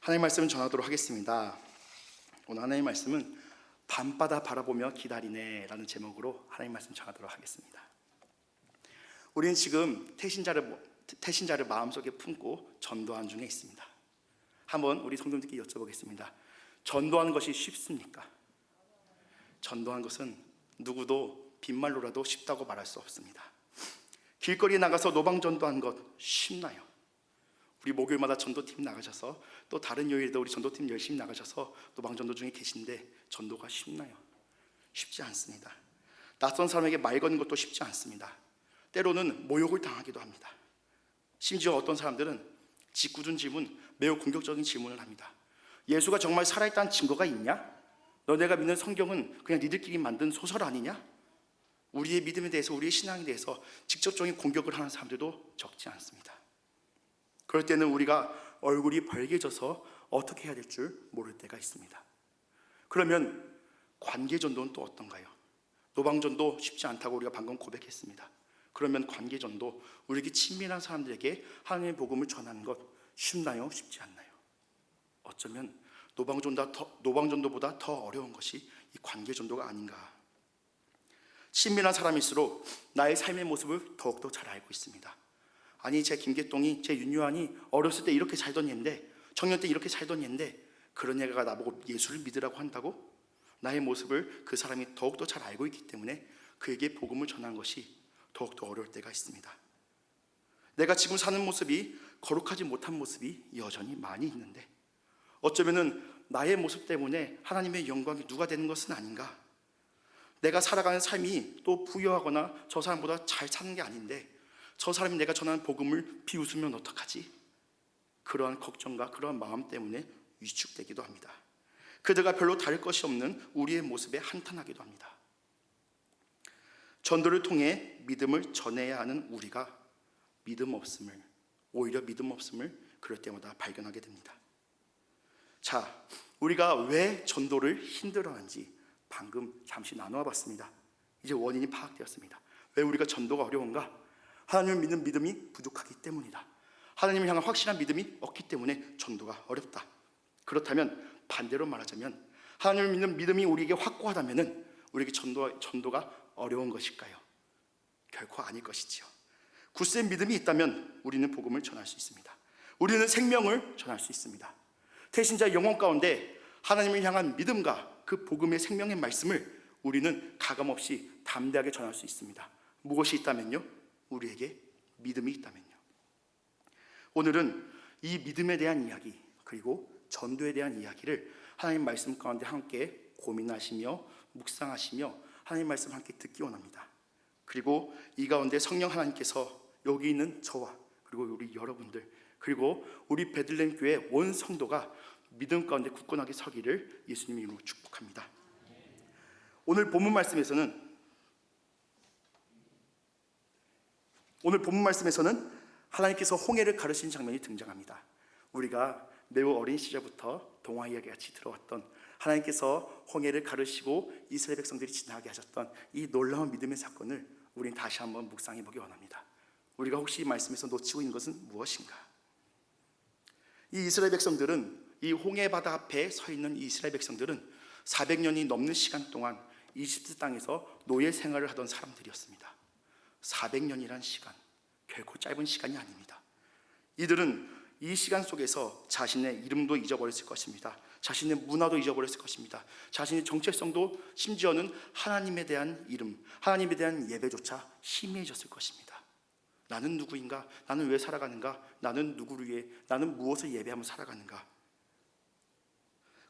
하나님 말씀을 전하도록 하겠습니다. 오늘 하나님 말씀은 밤바다 바라보며 기다리네 라는 제목으로 하나님 말씀 전하도록 하겠습니다. 우리는 지금 태신자를 마음속에 품고 전도하는 중에 있습니다. 한번 우리 성도님들께 여쭤보겠습니다. 전도하는 것이 쉽습니까? 전도하는 것은 누구도 빈말로라도 쉽다고 말할 수 없습니다. 길거리에 나가서 노방전도하는 것 쉽나요? 우리 목요일마다 전도팀 나가셔서 또 다른 요일에도 우리 전도팀 열심히 나가셔서 노방전도 중에 계신데 전도가 쉽나요? 쉽지 않습니다. 낯선 사람에게 말 거는 것도 쉽지 않습니다. 때로는 모욕을 당하기도 합니다. 심지어 어떤 사람들은 짓궂은 질문, 매우 공격적인 질문을 합니다. 예수가 정말 살아있다는 증거가 있냐? 너네가 믿는 성경은 그냥 니들끼리 만든 소설 아니냐? 우리의 믿음에 대해서, 우리의 신앙에 대해서 직접적인 공격을 하는 사람들도 적지 않습니다. 그럴 때는 우리가 얼굴이 벌개져서 어떻게 해야 될 줄 모를 때가 있습니다. 그러면 관계전도는 또 어떤가요? 노방전도 쉽지 않다고 우리가 방금 고백했습니다. 그러면 관계전도, 우리에게 친밀한 사람들에게 하나님의 복음을 전하는 것 쉽나요? 쉽지 않나요? 어쩌면 노방전도보다 더 어려운 것이 이 관계전도가 아닌가. 친밀한 사람일수록 나의 삶의 모습을 더욱더 잘 알고 있습니다. 아니, 제 김계동이, 제 윤유한이 어렸을 때 이렇게 살던 얘인데, 청년 때 이렇게 살던 얘인데, 그런 애가 나보고 예수를 믿으라고 한다고? 나의 모습을 그 사람이 더욱더 잘 알고 있기 때문에 그에게 복음을 전하는 것이 더욱더 어려울 때가 있습니다. 내가 지금 사는 모습이 거룩하지 못한 모습이 여전히 많이 있는데, 어쩌면은 나의 모습 때문에 하나님의 영광이 누가 되는 것은 아닌가? 내가 살아가는 삶이 또 부유하거나 저 사람보다 잘 사는 게 아닌데 저 사람이 내가 전하는 복음을 비웃으면 어떡하지? 그러한 걱정과 그러한 마음 때문에 위축되기도 합니다. 그들과 별로 다를 것이 없는 우리의 모습에 한탄하기도 합니다. 전도를 통해 믿음을 전해야 하는 우리가 오히려 믿음 없음을 그럴 때마다 발견하게 됩니다. 자, 우리가 왜 전도를 힘들어하는지 방금 잠시 나누어 봤습니다. 이제 원인이 파악되었습니다. 왜 우리가 전도가 어려운가? 하나님을 믿는 믿음이 부족하기 때문이다. 하나님을 향한 확실한 믿음이 없기 때문에 전도가 어렵다. 그렇다면 반대로 말하자면 하나님을 믿는 믿음이 우리에게 확고하다면 우리에게 전도가 어려운 것일까요? 결코 아닐 것이지요. 굳센 믿음이 있다면 우리는 복음을 전할 수 있습니다. 우리는 생명을 전할 수 있습니다. 태신자의 영혼 가운데 하나님을 향한 믿음과 그 복음의 생명의 말씀을 우리는 가감없이 담대하게 전할 수 있습니다. 무엇이 있다면요? 우리에게 믿음이 있다면요. 오늘은 이 믿음에 대한 이야기, 그리고 전도에 대한 이야기를 하나님 말씀 가운데 함께 고민하시며 묵상하시며 하나님 말씀 함께 듣기 원합니다. 그리고 이 가운데 성령 하나님께서 여기 있는 저와 그리고 우리 여러분들, 그리고 우리 베들레헴 교회 온 성도가 믿음 가운데 굳건하게 서기를 예수님 이름으로 축복합니다. 오늘 본문 말씀에서는 하나님께서 홍해를 가르치는 장면이 등장합니다. 우리가 매우 어린 시절부터 동화 이야기 같이 들어왔던 하나님께서 홍해를 가르치고 이스라엘 백성들이 지나게 하셨던 이 놀라운 믿음의 사건을 우리는 다시 한번 묵상해 보기 원합니다. 우리가 혹시 이 말씀에서 놓치고 있는 것은 무엇인가? 이 이스라엘 백성들은, 이 홍해 바다 앞에 서 있는 이 이스라엘 백성들은 400년이 넘는 시간 동안 이집트 땅에서 노예 생활을 하던 사람들이었습니다. 400년이란 시간, 결코 짧은 시간이 아닙니다. 이들은 이 시간 속에서 자신의 이름도 잊어버렸을 것입니다. 자신의 문화도 잊어버렸을 것입니다. 자신의 정체성도, 심지어는 하나님에 대한 이름, 하나님에 대한 예배조차 희미해졌을 것입니다. 나는 누구인가? 나는 왜 살아가는가? 나는 누구를 위해, 나는 무엇을 예배하며 살아가는가?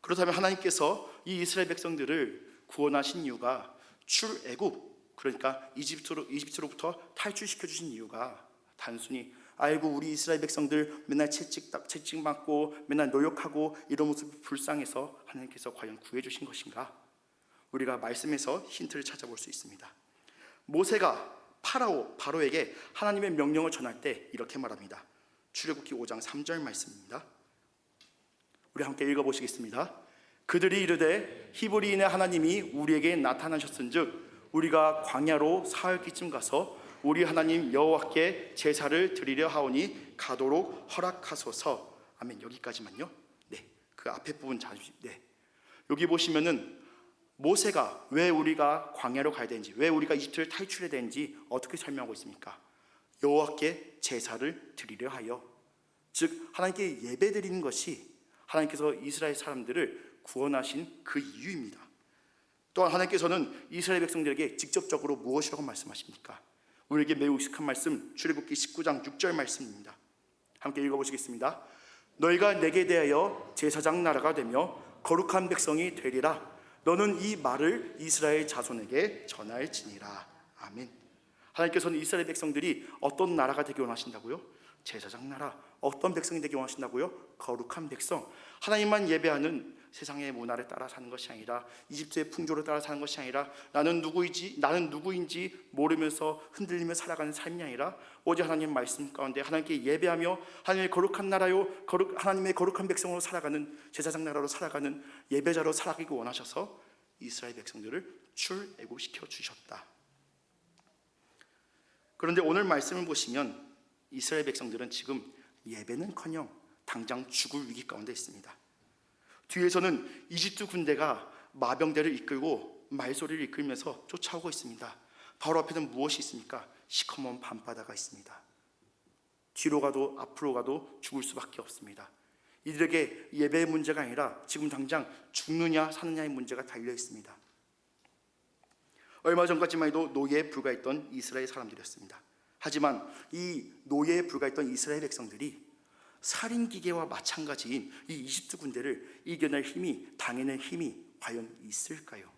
그렇다면 하나님께서 이 이스라엘 백성들을 구원하신 이유가 출애굽, 그러니까 이집트로부터 탈출시켜 주신 이유가 단순히 아이고 우리 이스라엘 백성들 맨날 채찍맞고 맨날 노역하고 이런 모습이 불쌍해서 하나님께서 과연 구해주신 것인가? 우리가 말씀에서 힌트를 찾아볼 수 있습니다. 모세가 바로에게 하나님의 명령을 전할 때 이렇게 말합니다. 출애굽기 5장 3절 말씀입니다. 우리 함께 읽어보시겠습니다. 그들이 이르되 히브리인의 하나님이 우리에게 나타나셨은즉 우리가 광야로 사흘기쯤 가서 우리 하나님 여호와께 제사를 드리려 하오니 가도록 허락하소서. 아멘. 여기까지만요. 네, 그 앞에 부분 여기 보시면은 모세가 왜 우리가 광야로 가야 되는지, 왜 우리가 이집트를 탈출해야 되는지 어떻게 설명하고 있습니까? 여호와께 제사를 드리려 하여, 즉 하나님께 예배드리는 것이 하나님께서 이스라엘 사람들을 구원하신 그 이유입니다. 또한 하나님께서는 이스라엘 백성들에게 직접적으로 무엇이라고 말씀하십니까? 우리에게 매우 익숙한 말씀, 출애굽기 19장 6절 말씀입니다. 함께 읽어보시겠습니다. 너희가 내게 대하여 제사장 나라가 되며 거룩한 백성이 되리라. 너는 이 말을 이스라엘 자손에게 전할지니라. 아멘. 하나님께서는 이스라엘 백성들이 어떤 나라가 되기 원하신다고요? 제사장 나라. 어떤 백성이 되기 원하신다고요? 거룩한 백성. 하나님만 예배하는 세상의 문화를 따라 사는 것이 아니라, 이집트의 풍조를 따라 사는 것이 아니라, 나는 누구인지 모르면서 흔들리며 살아가는 삶이 아니라, 오직 하나님 말씀 가운데 하나님께 예배하며 하나님의 거룩한 나라요, 하나님의 거룩한 백성으로 살아가는, 제사장 나라로 살아가는 예배자로 살아가기 원하셔서 이스라엘 백성들을 출애굽시켜 주셨다. 그런데 오늘 말씀을 보시면 이스라엘 백성들은 지금 예배는커녕 당장 죽을 위기 가운데 있습니다. 뒤에서는 이집트 군대가 마병대를 이끌고 말소리를 이끌면서 쫓아오고 있습니다. 바로 앞에는 무엇이 있습니까? 시커먼 밤바다가 있습니다. 뒤로 가도 앞으로 가도 죽을 수밖에 없습니다. 이들에게 예배의 문제가 아니라 지금 당장 죽느냐 사느냐의 문제가 달려 있습니다. 얼마 전까지만 해도 노예에 불과했던 이스라엘 사람들이었습니다. 하지만 이 노예에 불과했던 이스라엘 백성들이 살인기계와 마찬가지인 이 이집트 군대를 이겨낼 힘이, 당해낼 힘이 과연 있을까요?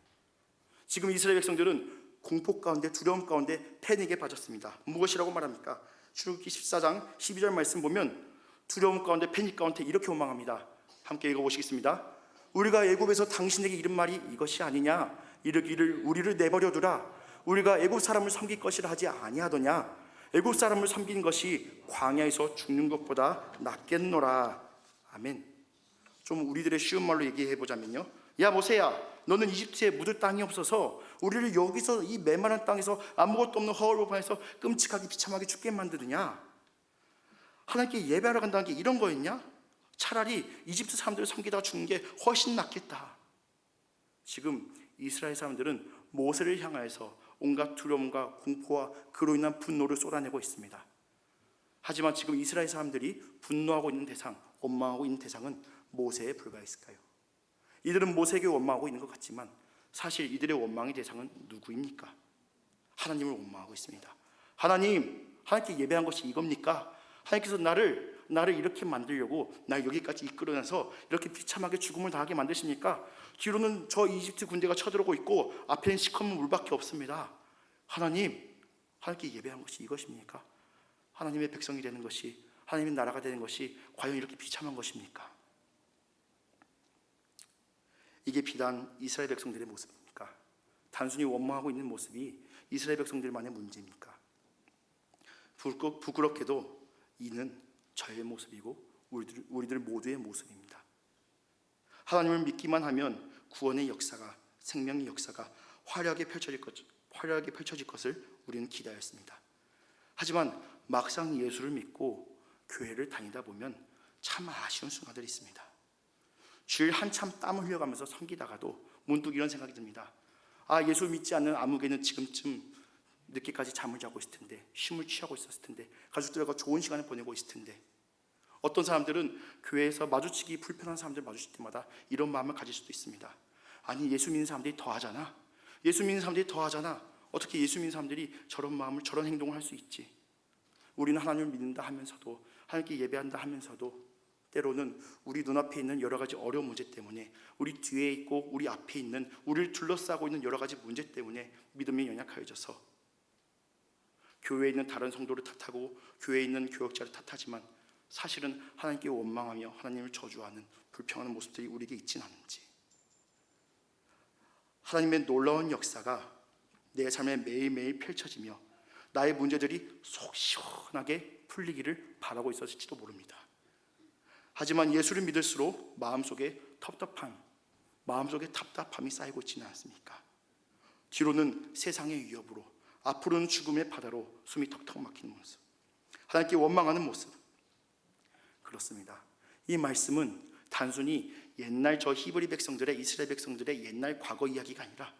지금 이스라엘 백성들은 공포 가운데, 두려움 가운데 패닉에 빠졌습니다. 무엇이라고 말합니까? 출애굽기 14장 12절 말씀 보면 두려움 가운데, 패닉 가운데 이렇게 원망합니다. 함께 읽어보시겠습니다. 우리가 애굽에서 당신에게 이른 말이 이것이 아니냐? 이르기를 우리를 내버려 두라. 우리가 애굽 사람을 섬길 것이라 하지 아니하더냐? 애굽 사람을 섬기는 것이 광야에서 죽는 것보다 낫겠노라. 아멘. 좀 우리들의 쉬운 말로 얘기해 보자면요, 야 모세야, 너는 이집트에 묻을 땅이 없어서 우리를 여기서 이 메마른 땅에서 아무것도 없는 허허벌판에서 끔찍하게 비참하게 죽게 만드느냐? 하나님께 예배하러 간다는 게 이런 거였냐? 차라리 이집트 사람들을 섬기다가 죽는 게 훨씬 낫겠다. 지금 이스라엘 사람들은 모세를 향하여서 온갖 두려움과 공포와 그로 인한 분노를 쏟아내고 있습니다. 하지만 지금 이스라엘 사람들이 분노하고 있는 대상, 원망하고 있는 대상은 모세에 불과했을까요? 이들은 모세에게 원망하고 있는 것 같지만 사실 이들의 원망의 대상은 누구입니까? 하나님을 원망하고 있습니다. 하나님께 예배한 것이 이겁니까? 하나님께서 나를 이렇게 만들려고 날 여기까지 이끌어내서 이렇게 비참하게 죽음을 당하게 만드십니까? 뒤로는 저 이집트 군대가 쳐들어오고 있고 앞에는 시커먼 물밖에 없습니다. 하나님께 예배한 것이 이것입니까? 하나님의 백성이 되는 것이, 하나님의 나라가 되는 것이 과연 이렇게 비참한 것입니까? 이게 비단 이스라엘 백성들의 모습입니까? 단순히 원망하고 있는 모습이 이스라엘 백성들만의 문제입니까? 부끄럽게도 이는 저의 모습이고 우리들 모두의 모습입니다. 하나님을 믿기만 하면 구원의 역사가, 생명의 역사가 화려하게 펼쳐질 것을 우리는 기대하였습니다. 하지만 막상 예수를 믿고 교회를 다니다 보면 참 아쉬운 순간들이 있습니다. 주일 한참 땀을 흘려가면서 섬기다가도 문득 이런 생각이 듭니다. 예수 믿지 않는 아무개는 지금쯤 늦게까지 잠을 자고 있을 텐데, 쉼을 취하고 있었을 텐데, 가족들과 좋은 시간을 보내고 있을 텐데. 어떤 사람들은 교회에서 마주치기 불편한 사람들 마주칠 때마다 이런 마음을 가질 수도 있습니다. 아니, 예수 믿는 사람들이 더하잖아. 어떻게 예수 믿는 사람들이 저런 마음을, 저런 행동을 할 수 있지? 우리는 하나님을 믿는다 하면서도, 하나님께 예배한다 하면서도 때로는 우리 눈앞에 있는 여러 가지 어려운 문제 때문에, 우리 뒤에 있고 우리 앞에 있는, 우리를 둘러싸고 있는 여러 가지 문제 때문에 믿음이 연약해져서 교회에 있는 다른 성도를 탓하고 교회에 있는 교역자를 탓하지만 사실은 하나님께 원망하며 하나님을 저주하는 불평하는 모습들이 우리에게 있지는 않은지, 하나님의 놀라운 역사가 내 삶에 매일매일 펼쳐지며 나의 문제들이 속 시원하게 풀리기를 바라고 있었을지도 모릅니다. 하지만 예수를 믿을수록 마음속에 답답함이 쌓이고 있지는 않습니까? 뒤로는 세상의 위협으로, 앞으로는 죽음의 바다로 숨이 턱턱 막히는 모습, 하나님께 원망하는 모습. 그렇습니다. 이 말씀은 단순히 옛날 저 히브리 백성들의, 이스라엘 백성들의 옛날 과거 이야기가 아니라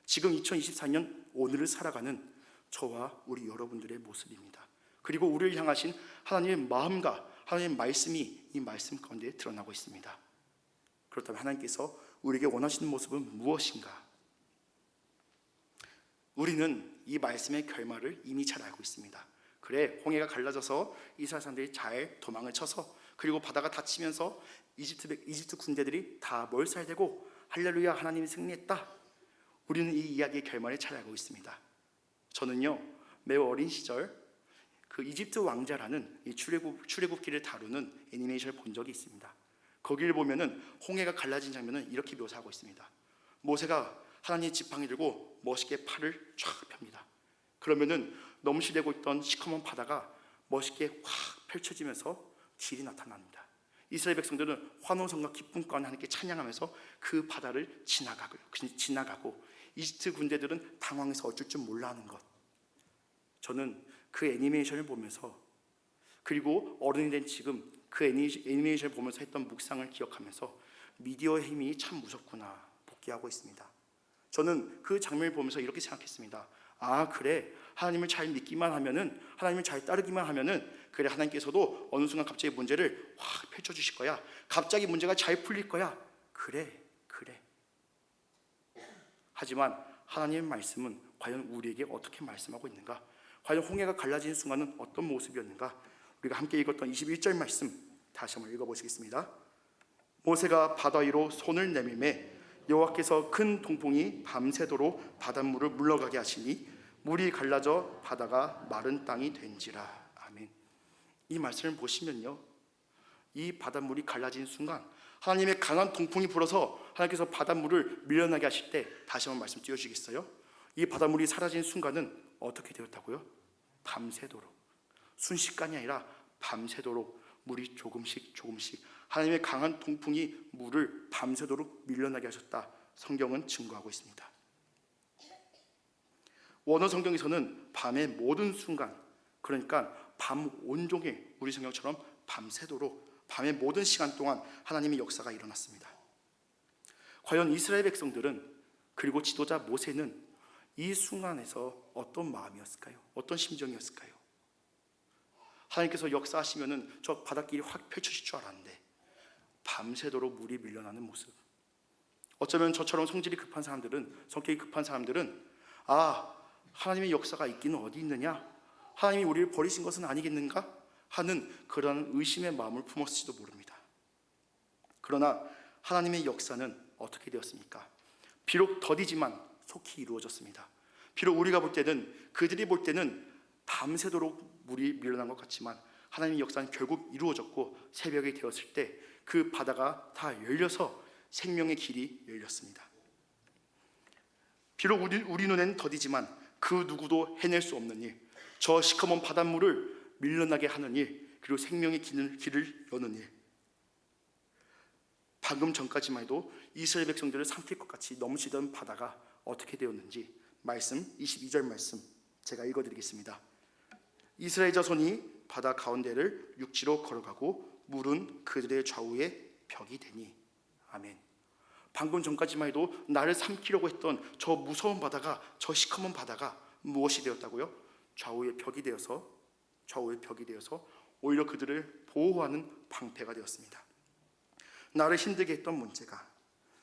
지금 2024년 오늘을 살아가는 저와 우리 여러분들의 모습입니다. 그리고 우리를 향하신 하나님의 마음과 하나님의 말씀이 이 말씀 가운데 드러나고 있습니다. 그렇다면 하나님께서 우리에게 원하시는 모습은 무엇인가? 우리는 이 말씀의 결말을 이미 잘 알고 있습니다. 그래, 홍해가 갈라져서 이스라엘 사람들이 잘 도망을 쳐서, 그리고 바다가 닫히면서 이집트 군대들이 다 몰살되고 할렐루야 하나님이 승리했다. 우리는 이 이야기의 결말을 잘 알고 있습니다. 저는요, 매우 어린 시절 그 이집트 왕자라는 이 출애굽기를 다루는 애니메이션을 본 적이 있습니다. 거기를 보면은 홍해가 갈라진 장면은 이렇게 묘사하고 있습니다. 모세가 하나님의 지팡이 들고 멋있게 팔을 쫙 펴니다. 그러면은 넘실대고 있던 시커먼 바다가 멋있게 확 펼쳐지면서 길이 나타납니다. 이스라엘 백성들은 환호성과 기쁨 가운데 하나님께 찬양하면서 그 바다를 지나가고 이집트 군대들은 당황해서 어쩔 줄 몰라 하는 것. 저는 그 애니메이션을 보면서, 그리고 어른이 된 지금 그 애니메이션을 보면서 했던 묵상을 기억하면서 미디어의 힘이 참 무섭구나 복귀하고 있습니다. 저는 그 장면을 보면서 이렇게 생각했습니다. 아, 그래, 하나님을 잘 믿기만 하면은, 하나님을 잘 따르기만 하면은, 그래, 하나님께서도 어느 순간 갑자기 문제를 확 펼쳐주실 거야. 갑자기 문제가 잘 풀릴 거야. 그래. 하지만 하나님의 말씀은 과연 우리에게 어떻게 말씀하고 있는가? 과연 홍해가 갈라진 순간은 어떤 모습이었는가? 우리가 함께 읽었던 21절 말씀 다시 한번 읽어보시겠습니다. 모세가 바다 위로 손을 내밀매 여호와께서 큰 동풍이 밤새도록 바닷물을 물러가게 하시니 물이 갈라져 바다가 마른 땅이 된지라. 아멘. 이 말씀을 보시면요, 이 바닷물이 갈라진 순간 하나님의 강한 동풍이 불어서 하나님께서 바닷물을 밀려나게 하실 때, 다시 한번 말씀 띄워주시겠어요? 이 바닷물이 사라진 순간은 어떻게 되었다고요? 밤새도록, 순식간이 아니라 밤새도록 물이 조금씩 하나님의 강한 동풍이 물을 밤새도록 밀려나게 하셨다. 성경은 증거하고 있습니다. 원어 성경에서는 밤의 모든 순간, 그러니까 밤 온종일, 우리 성경처럼 밤새도록 밤의 모든 시간 동안 하나님의 역사가 일어났습니다. 과연 이스라엘 백성들은, 그리고 지도자 모세는 이 순간에서 어떤 마음이었을까요? 어떤 심정이었을까요? 하나님께서 역사하시면은 저 바닷길이 확 펼쳐질 줄 알았는데 밤새도록 물이 밀려나는 모습. 어쩌면 저처럼 성질이 급한 사람들은, 성격이 급한 사람들은, 아, 하나님의 역사가 있기는 어디 있느냐? 하나님이 우리를 버리신 것은 아니겠는가? 하는 그런 의심의 마음을 품었을지도 모릅니다. 그러나 하나님의 역사는 어떻게 되었습니까? 비록 더디지만 속히 이루어졌습니다. 비록 우리가 볼 때는, 그들이 볼 때는 밤새도록 물이 밀려난 것 같지만 하나님의 역사는 결국 이루어졌고, 새벽이 되었을 때 그 바다가 다 열려서 생명의 길이 열렸습니다. 비록 우리 눈에는 더디지만 그 누구도 해낼 수 없는 일, 저 시커먼 바닷물을 밀려나게 하는 일, 그리고 생명의 길을 여는 일. 방금 전까지만 해도 이스라엘 백성들을 삼킬 것 같이 넘치던 바다가 어떻게 되었는지 말씀 22절 말씀 제가 읽어드리겠습니다. 이스라엘 자손이 바다 가운데를 육지로 걸어가고 물은 그들의 좌우에 벽이 되니. 아멘. 방금 전까지만 해도 나를 삼키려고 했던 저 무서운 바다가, 저 시커먼 바다가 무엇이 되었다고요? 좌우의 벽이 되어서 오히려 그들을 보호하는 방패가 되었습니다. 나를 힘들게 했던 문제가,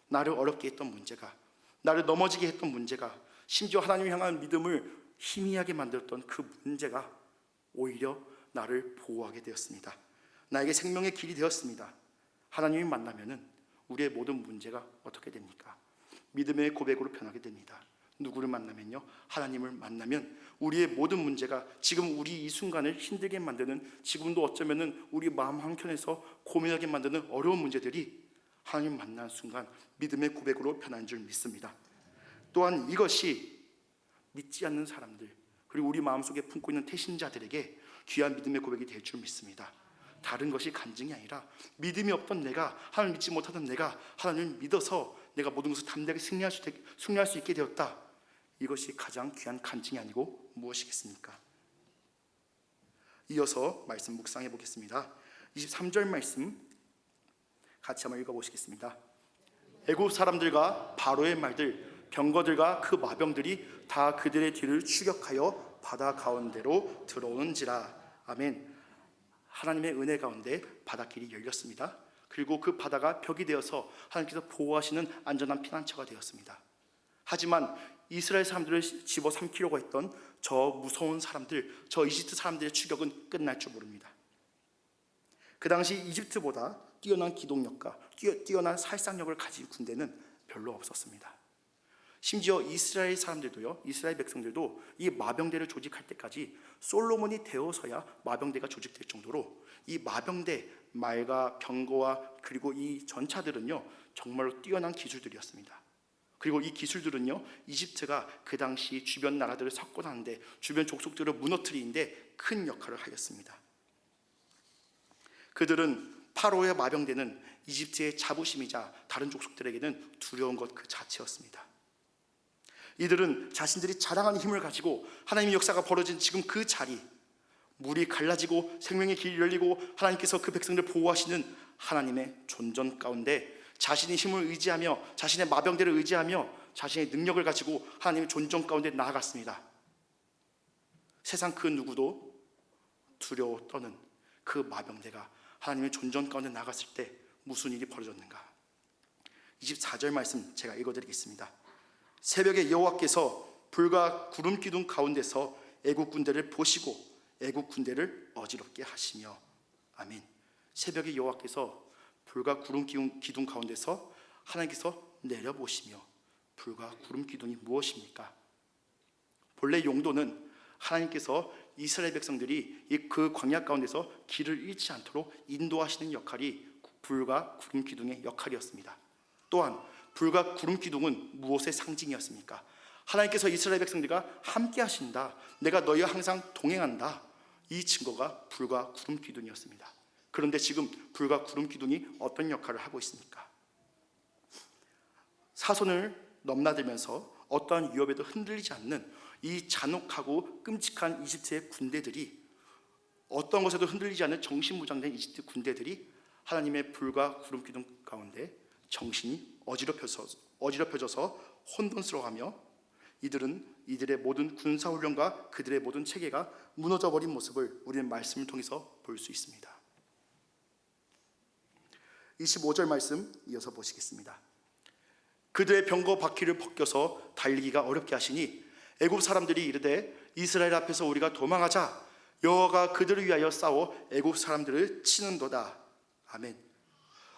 나를 어렵게 했던 문제가, 나를 넘어지게 했던 문제가, 심지어 하나님을 향한 믿음을 희미하게 만들었던 그 문제가 오히려 나를 보호하게 되었습니다. 나에게 생명의 길이 되었습니다. 하나님을 만나면은 우리의 모든 문제가 어떻게 됩니까? 믿음의 고백으로 변하게 됩니다. 누구를 만나면요? 하나님을 만나면 우리의 모든 문제가, 지금 우리 이 순간을 힘들게 만드는, 지금도 어쩌면은 우리 마음 한켠에서 고민하게 만드는 어려운 문제들이 하나님 만난 순간 믿음의 고백으로 변한 줄 믿습니다. 또한 이것이 믿지 않는 사람들, 그리고 우리 마음속에 품고 있는 태신자들에게 귀한 믿음의 고백이 될 줄 믿습니다. 다른 것이 간증이 아니라 믿음이 없던 내가, 하나님 믿지 못하던 내가 하나님을 믿어서 내가 모든 것을 담대하게 승리할 수 있게 되었다. 이것이 가장 귀한 간증이 아니고 무엇이겠습니까? 이어서 말씀 묵상해 보겠습니다. 23절 말씀 같이 한번 읽어보시겠습니다. 애굽 사람들과 바로의 말들, 병거들과 그 마병들이 다 그들의 뒤를 추격하여 바다 가운데로 들어오는지라. 아멘. 하나님의 은혜 가운데 바닷길이 열렸습니다. 그리고 그 바다가 벽이 되어서 하나님께서 보호하시는 안전한 피난처가 되었습니다. 하지만 이스라엘 사람들을 집어삼키려고 했던 저 무서운 사람들, 저 이집트 사람들의 추격은 끝날 줄 모릅니다. 그 당시 이집트보다 뛰어난 기동력과 뛰어난 살상력을 가진 군대는 별로 없었습니다. 심지어 이스라엘 사람들도요, 이스라엘 백성들도 이 마병대를 조직할 때까지 솔로몬이 되어서야 마병대가 조직될 정도로 이 마병대, 말과 병거와 그리고 이 전차들은요 정말로 뛰어난 기술들이었습니다. 그리고 이 기술들은요 이집트가 그 당시 주변 나라들을 석권하는데, 주변 족속들을 무너뜨리는데 큰 역할을 하였습니다. 그들은 파로의 마병대는 이집트의 자부심이자 다른 족속들에게는 두려운 것 그 자체였습니다. 이들은 자신들이 자랑하는 힘을 가지고 하나님의 역사가 벌어진 지금 그 자리, 물이 갈라지고 생명의 길이 열리고 하나님께서 그 백성들을 보호하시는 하나님의 존전 가운데 자신의 힘을 의지하며 자신의 마병대를 의지하며 자신의 능력을 가지고 하나님의 존전 가운데 나아갔습니다. 세상 그 누구도 두려워 떠는 그 마병대가 하나님의 존전 가운데 나갔을 때 무슨 일이 벌어졌는가? 24절 말씀 제가 읽어드리겠습니다. 새벽에 여호와께서 불과 구름 기둥 가운데서 애국 군대를 보시고 애국 군대를 어지럽게 하시며. 아멘. 새벽에 여호와께서 불과 구름 기둥 가운데서 하나님께서 내려보시며. 불과 구름 기둥이 무엇입니까? 본래 용도는 하나님께서 이스라엘 백성들이 그 광야 가운데서 길을 잃지 않도록 인도하시는 역할이 불과 구름 기둥의 역할이었습니다. 또한 불과 구름 기둥은 무엇의 상징이었습니까? 하나님께서 이스라엘 백성들과 함께 하신다, 내가 너희와 항상 동행한다, 이 증거가 불과 구름 기둥이었습니다. 그런데 지금 불과 구름 기둥이 어떤 역할을 하고 있습니까? 사선을 넘나들면서 어떠한 위협에도 흔들리지 않는 이 잔혹하고 끔찍한 이집트의 군대들이, 어떤 것에도 흔들리지 않는 정신무장된 이집트 군대들이 하나님의 불과 구름 기둥 가운데 정신이 어지럽혀져서 혼돈스러워하며 이들의 모든 군사훈련과 그들의 모든 체계가 무너져버린 모습을 우리는 말씀을 통해서 볼 수 있습니다. 25절 말씀 이어서 보시겠습니다. 그들의 병거 바퀴를 벗겨서 달리기가 어렵게 하시니 애굽 사람들이 이르되 이스라엘 앞에서 우리가 도망하자, 여호와가 그들을 위하여 싸워 애굽 사람들을 치는도다. 아멘.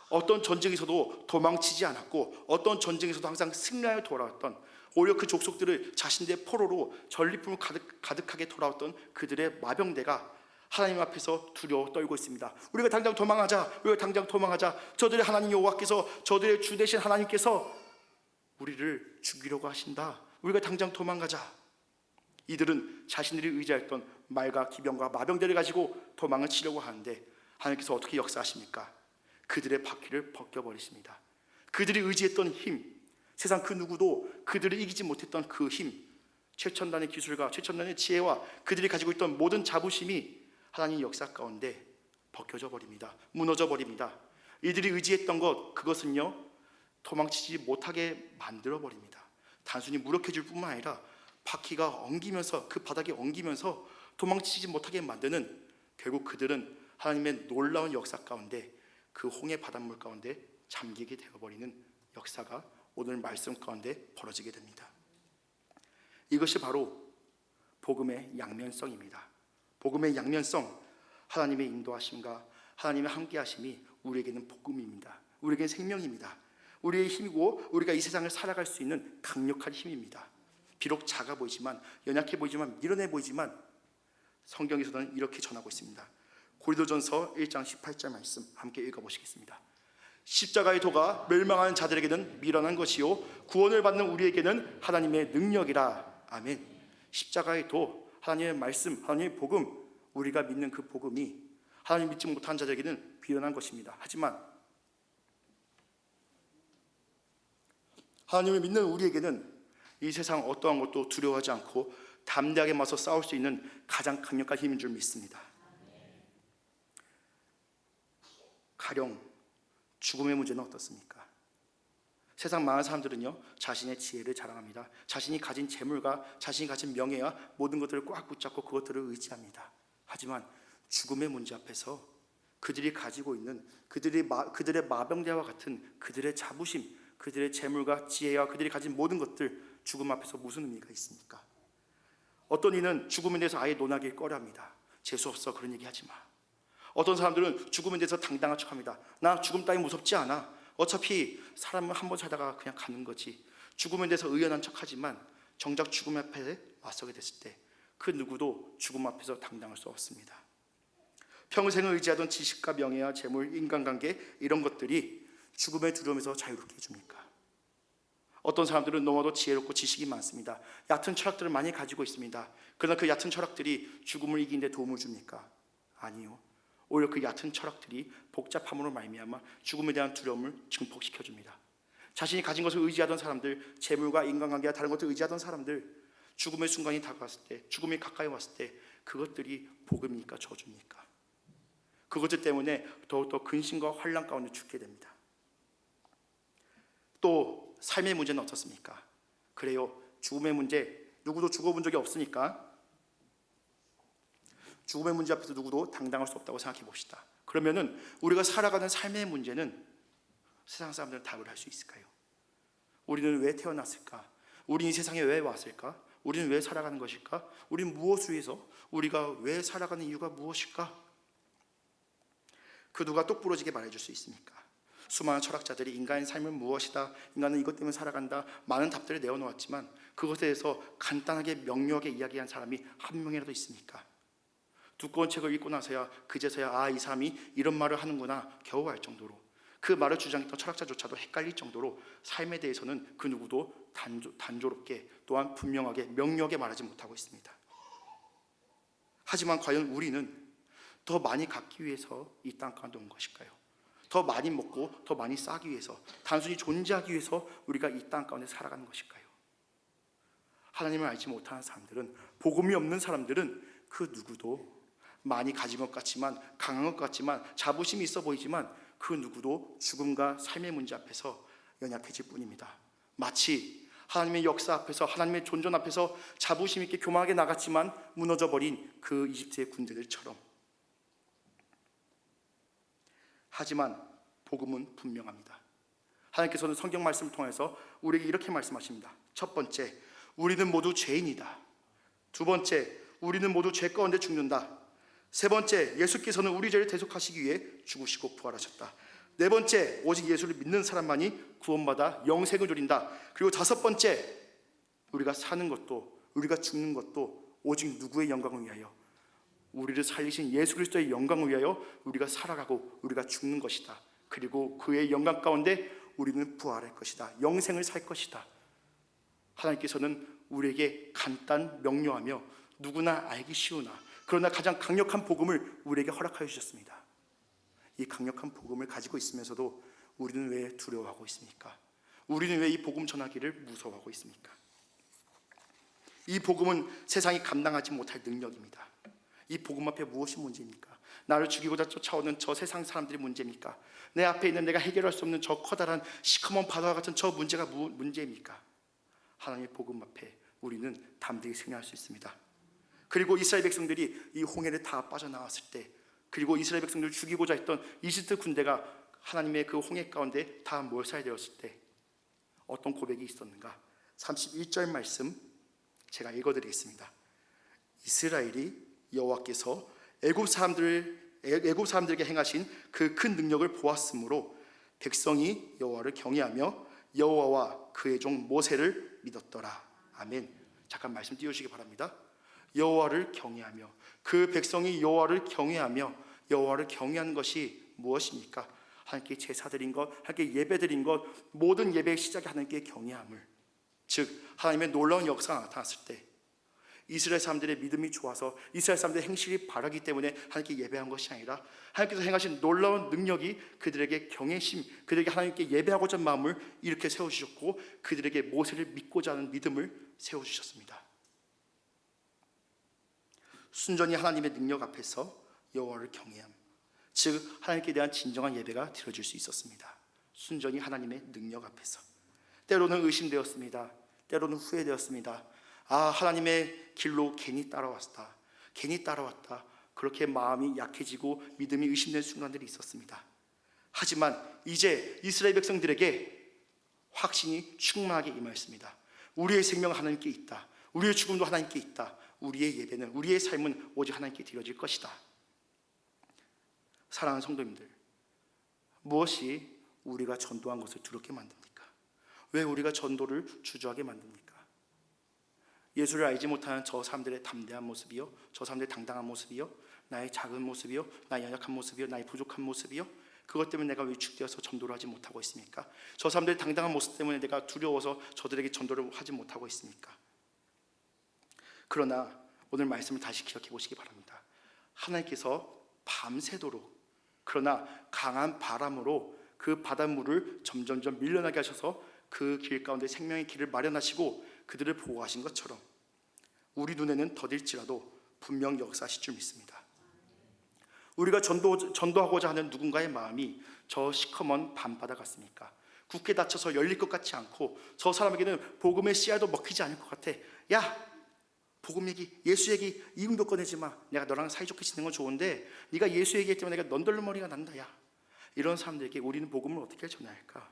어떤 전쟁에서도 도망치지 않았고 어떤 전쟁에서도 항상 승리하여 돌아왔던, 오히려 그 족속들을 자신들의 포로로 전리품을 가득하게 돌아왔던 그들의 마병대가 하나님 앞에서 두려워 떨고 있습니다. 우리가 당장 도망하자, 우리가 당장 도망하자. 저들의 하나님 여호와께서, 저들의 주 되신 하나님께서 우리를 죽이려고 하신다. 우리가 당장 도망가자. 이들은 자신들이 의지했던 말과 기병과 마병대를 가지고 도망을 치려고 하는데 하나님께서 어떻게 역사하십니까? 그들의 바퀴를 벗겨버리십니다. 그들이 의지했던 힘, 세상 그 누구도 그들을 이기지 못했던 그 힘, 최첨단의 기술과 최첨단의 지혜와 그들이 가지고 있던 모든 자부심이 하나님의 역사 가운데 벗겨져 버립니다. 무너져 버립니다. 이들이 의지했던 그것은요 도망치지 못하게 만들어 버립니다. 단순히 무력해질 뿐만 아니라 바퀴가 엉기면서, 그 바닥에 엉기면서 도망치지 못하게 만드는, 결국 그들은 하나님의 놀라운 역사 가운데 그 홍해 바닷물 가운데 잠기게 되어버리는 역사가 오늘 말씀 가운데 벌어지게 됩니다. 이것이 바로 복음의 양면성입니다. 복음의 양면성, 하나님의 인도하심과 하나님의 함께하심이 우리에게는 복음입니다. 우리에게는 생명입니다. 우리의 힘이고 우리가 이 세상을 살아갈 수 있는 강력한 힘입니다. 비록 작아 보이지만, 연약해 보이지만, 미련해 보이지만 성경에서는 이렇게 전하고 있습니다. 고린도전서 1장 18절 말씀 함께 읽어보시겠습니다. 십자가의 도가 멸망하는 자들에게는 미련한 것이요 구원을 받는 우리에게는 하나님의 능력이라. 아멘. 십자가의 도, 하나님의 말씀, 하나님의 복음, 우리가 믿는 그 복음이 하나님 믿지 못한 자들에게는 미련한 것입니다. 하지만 하나님을 믿는 우리에게는 이 세상 어떠한 것도 두려워하지 않고 담대하게 맞서 싸울 수 있는 가장 강력한 힘인 줄 믿습니다. 가령 죽음의 문제는 어떻습니까? 세상 많은 사람들은요, 자신의 지혜를 자랑합니다. 자신이 가진 재물과 자신이 가진 명예와 모든 것들을 꽉 붙잡고 그것들을 의지합니다. 하지만 죽음의 문제 앞에서 그들이 가지고 있는 그들의 마병대와 같은 그들의 자부심, 그들의 재물과 지혜와 그들이 가진 모든 것들, 죽음 앞에서 무슨 의미가 있습니까? 어떤 이는 죽음에 대해서 아예 논하길 꺼려합니다. 재수없어, 그런 얘기 하지 마. 어떤 사람들은 죽음에 대해서 당당한 척합니다. 나 죽음 따위 무섭지 않아. 어차피 사람은 한 번 살다가 그냥 가는 거지. 죽음에 대해서 의연한 척하지만 정작 죽음 앞에 맞서게 됐을 때 그 누구도 죽음 앞에서 당당할 수 없습니다. 평생을 의지하던 지식과 명예와 재물, 인간관계 이런 것들이 죽음의 두려움에서 자유롭게 해줍니까? 어떤 사람들은 너무도 지혜롭고 지식이 많습니다. 얕은 철학들을 많이 가지고 있습니다. 그러나 그 얕은 철학들이 죽음을 이기는 데 도움을 줍니까? 아니요. 오히려 그 얕은 철학들이 복잡함으로 말미암아 죽음에 대한 두려움을 증폭시켜 줍니다. 자신이 가진 것을 의지하던 사람들, 재물과 인간관계와 다른 것을 의지하던 사람들, 죽음의 순간이 다가왔을 때, 죽음이 가까이 왔을 때 그것들이 복입니까? 저주입니까? 그것들 때문에 더욱더 근심과 환난 가운데 죽게 됩니다. 또 삶의 문제는 어떻습니까? 그래요, 죽음의 문제, 누구도 죽어본 적이 없으니까 죽음의 문제 앞에서 누구도 당당할 수 없다고 생각해 봅시다. 그러면은 우리가 살아가는 삶의 문제는 세상 사람들은 답을 할 수 있을까요? 우리는 왜 태어났을까? 우리는 이 세상에 왜 왔을까? 우리는 왜 살아가는 것일까? 우리는 무엇을 위해서? 우리가 왜 살아가는 이유가 무엇일까? 그 누가 똑부러지게 말해줄 수 있습니까? 수많은 철학자들이 인간의 삶은 무엇이다, 인간은 이것 때문에 살아간다, 많은 답들을 내어놓았지만 그것에 대해서 간단하게 명료하게 이야기한 사람이 한 명이라도 있습니까? 두꺼운 책을 읽고 나서야 그제서야 이 사람이 이런 말을 하는구나 겨우 알 정도로, 그 말을 주장했던 철학자조차도 헷갈릴 정도로 삶에 대해서는 그 누구도 단조롭게 또한 분명하게 명료하게 말하지 못하고 있습니다. 하지만 과연 우리는 더 많이 갖기 위해서 이 땅 가운데 온 것일까요? 더 많이 먹고 더 많이 싸기 위해서, 단순히 존재하기 위해서 우리가 이 땅 가운데 살아가는 것일까요? 하나님을 알지 못하는 사람들은, 복음이 없는 사람들은 그 누구도 많이 가진 것 같지만, 강한 것 같지만, 자부심이 있어 보이지만 그 누구도 죽음과 삶의 문제 앞에서 연약해질 뿐입니다. 마치 하나님의 역사 앞에서, 하나님의 존전 앞에서 자부심 있게 교만하게 나갔지만 무너져버린 그 이집트의 군대들처럼. 하지만 복음은 분명합니다. 하나님께서는 성경 말씀을 통해서 우리에게 이렇게 말씀하십니다. 첫 번째, 우리는 모두 죄인이다. 두 번째, 우리는 모두 죄 가운데 죽는다. 세 번째, 예수께서는 우리 죄를 대속하시기 위해 죽으시고 부활하셨다. 네 번째, 오직 예수를 믿는 사람만이 구원받아 영생을 누린다. 그리고 다섯 번째, 우리가 사는 것도 우리가 죽는 것도 오직 누구의 영광을 위하여? 우리를 살리신 예수 그리스도의 영광을 위하여 우리가 살아가고 우리가 죽는 것이다. 그리고 그의 영광 가운데 우리는 부활할 것이다. 영생을 살 것이다. 하나님께서는 우리에게 간단 명료하며 누구나 알기 쉬우나 그러나 가장 강력한 복음을 우리에게 허락하여 주셨습니다. 이 강력한 복음을 가지고 있으면서도 우리는 왜 두려워하고 있습니까? 우리는 왜 이 복음 전하기를 무서워하고 있습니까? 이 복음은 세상이 감당하지 못할 능력입니다. 이 복음 앞에 무엇이 문제입니까? 나를 죽이고자 쫓아오는 저 세상 사람들이 문제입니까? 내 앞에 있는 내가 해결할 수 없는 저 커다란 시커먼 바다와 같은 저 문제가 문제입니까? 하나님의 복음 앞에 우리는 담대히 승리할 수 있습니다. 그리고 이스라엘 백성들이 이 홍해를 다 빠져나왔을 때, 그리고 이스라엘 백성들을 죽이고자 했던 이집트 군대가 하나님의 그 홍해 가운데 다 몰살되었을 때 어떤 고백이 있었는가? 31절 말씀 제가 읽어드리겠습니다. 이스라엘이 여호와께서 애굽 사람들에게 행하신 그 큰 능력을 보았으므로 백성이 여호와를 경외하며 여호와와 그의 종 모세를 믿었더라. 아멘. 잠깐 말씀 띄우시기 바랍니다. 여호와를 경외하며, 그 백성이 여호와를 경외하며, 여호와를 경외하는 것이 무엇입니까? 하나님께 제사드린 것, 하나님께 예배드린 것, 모든 예배의 시작이 하나님께 경외함을, 즉 하나님의 놀라운 역사가 나타났을 때 이스라엘 사람들의 믿음이 좋아서 이스라엘 사람들의 행실이 바라기 때문에 하나님께 예배한 것이 아니라 하나님께서 행하신 놀라운 능력이 그들에게 경외심, 그들에게 하나님께 예배하고자 하는 마음을 이렇게 세워주셨고 그들에게 모세를 믿고자 하는 믿음을 세워주셨습니다. 순전히 하나님의 능력 앞에서 여호와를 경외함, 즉 하나님께 대한 진정한 예배가 드려질 수 있었습니다. 순전히 하나님의 능력 앞에서. 때로는 의심되었습니다. 때로는 후회되었습니다. 하나님의 길로 괜히 따라왔다. 괜히 따라왔다. 그렇게 마음이 약해지고 믿음이 의심되는 순간들이 있었습니다. 하지만 이제 이스라엘 백성들에게 확신이 충만하게 임하였습니다. 우리의 생명은 하나님께 있다. 우리의 죽음도 하나님께 있다. 우리의 예배는, 우리의 삶은 오직 하나님께 드려질 것이다. 사랑하는 성도님들, 무엇이 우리가 전도한 것을 두렵게 만듭니까? 왜 우리가 전도를 주저하게 만듭니까? 예수를 알지 못하는 저 사람들의 담대한 모습이요, 저 사람들의 당당한 모습이요, 나의 작은 모습이요, 나의 연약한 모습이요, 나의 부족한 모습이요, 그것 때문에 내가 위축되어서 전도를 하지 못하고 있습니까? 저 사람들의 당당한 모습 때문에 내가 두려워서 저들에게 전도를 하지 못하고 있습니까? 그러나 오늘 말씀을 다시 기억해 보시기 바랍니다. 하나님께서 밤새도록, 그러나 강한 바람으로 그 바닷물을 점점점 밀려나게 하셔서 그 길 가운데 생명의 길을 마련하시고 그들을 보호하신 것처럼 우리 눈에는 더딜지라도 분명 역사하실 줄 믿습니다. 우리가 전도하고자 하는 누군가의 마음이 저 시커먼 밤바다 같습니까? 굳게 닫혀서 열릴 것 같지 않고, 저 사람에게는 복음의 씨앗도 먹히지 않을 것 같아. 야, 복음 얘기, 예수 얘기 이름도 꺼내지 마. 내가 너랑 사이좋게 지내는 건 좋은데 네가 예수 얘기했기 때문에 내가 넌덜머리가 난다. 야, 이런 사람들에게 우리는 복음을 어떻게 전해야 할까?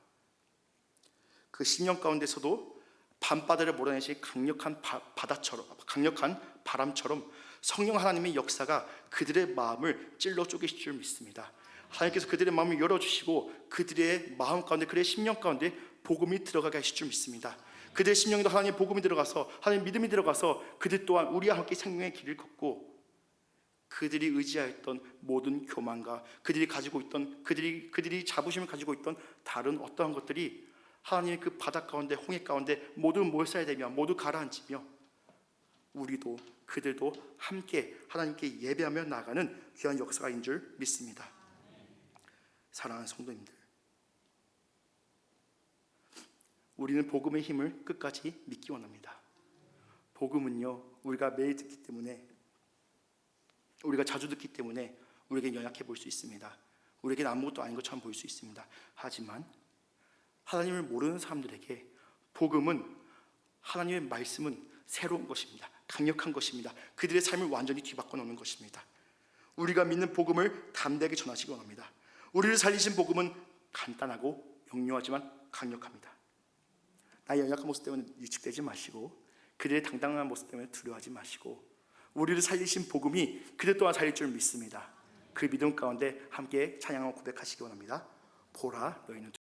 그 10년 가운데서도 밤바다를 몰아내신 강력한 바다처럼, 강력한 바람처럼 성령 하나님의 역사가 그들의 마음을 찔러 쪼개실 줄 믿습니다. 하나님께서 그들의 마음을 열어주시고 그들의 마음 가운데, 그들의 심령 가운데 복음이 들어가게 하실 줄 믿습니다. 그들의 심령에도 하나님의 복음이 들어가서, 하나님의 믿음이 들어가서 그들 또한 우리와 함께 생명의 길을 걷고, 그들이 의지하였던 모든 교만과 그들이 가지고 있던, 그들이 자부심을 가지고 있던 다른 어떠한 것들이 하나님의 그 바다 가운데, 홍해 가운데 모두 몰살이 되며 모두 가라앉으며 우리도 그들도 함께 하나님께 예배하며 나아가는 귀한 역사인 줄 믿습니다. 사랑하는 성도님들, 우리는 복음의 힘을 끝까지 믿기 원합니다. 복음은요, 우리가 매일 듣기 때문에, 우리가 자주 듣기 때문에 우리에게 연약해 보일 수 있습니다. 우리에게는 아무것도 아닌 것처럼 보일 수 있습니다. 하지만 하나님을 모르는 사람들에게 복음은, 하나님의 말씀은 새로운 것입니다. 강력한 것입니다. 그들의 삶을 완전히 뒤바꿔 놓는 것입니다. 우리가 믿는 복음을 담대하게 전하시기 원합니다. 우리를 살리신 복음은 간단하고 명료하지만 강력합니다. 나의 연약한 모습 때문에 위축되지 마시고, 그들의 당당한 모습 때문에 두려워하지 마시고, 우리를 살리신 복음이 그들 또한 살릴 줄 믿습니다. 그 믿음 가운데 함께 찬양하고 고백하시기 원합니다. 보라, 너희는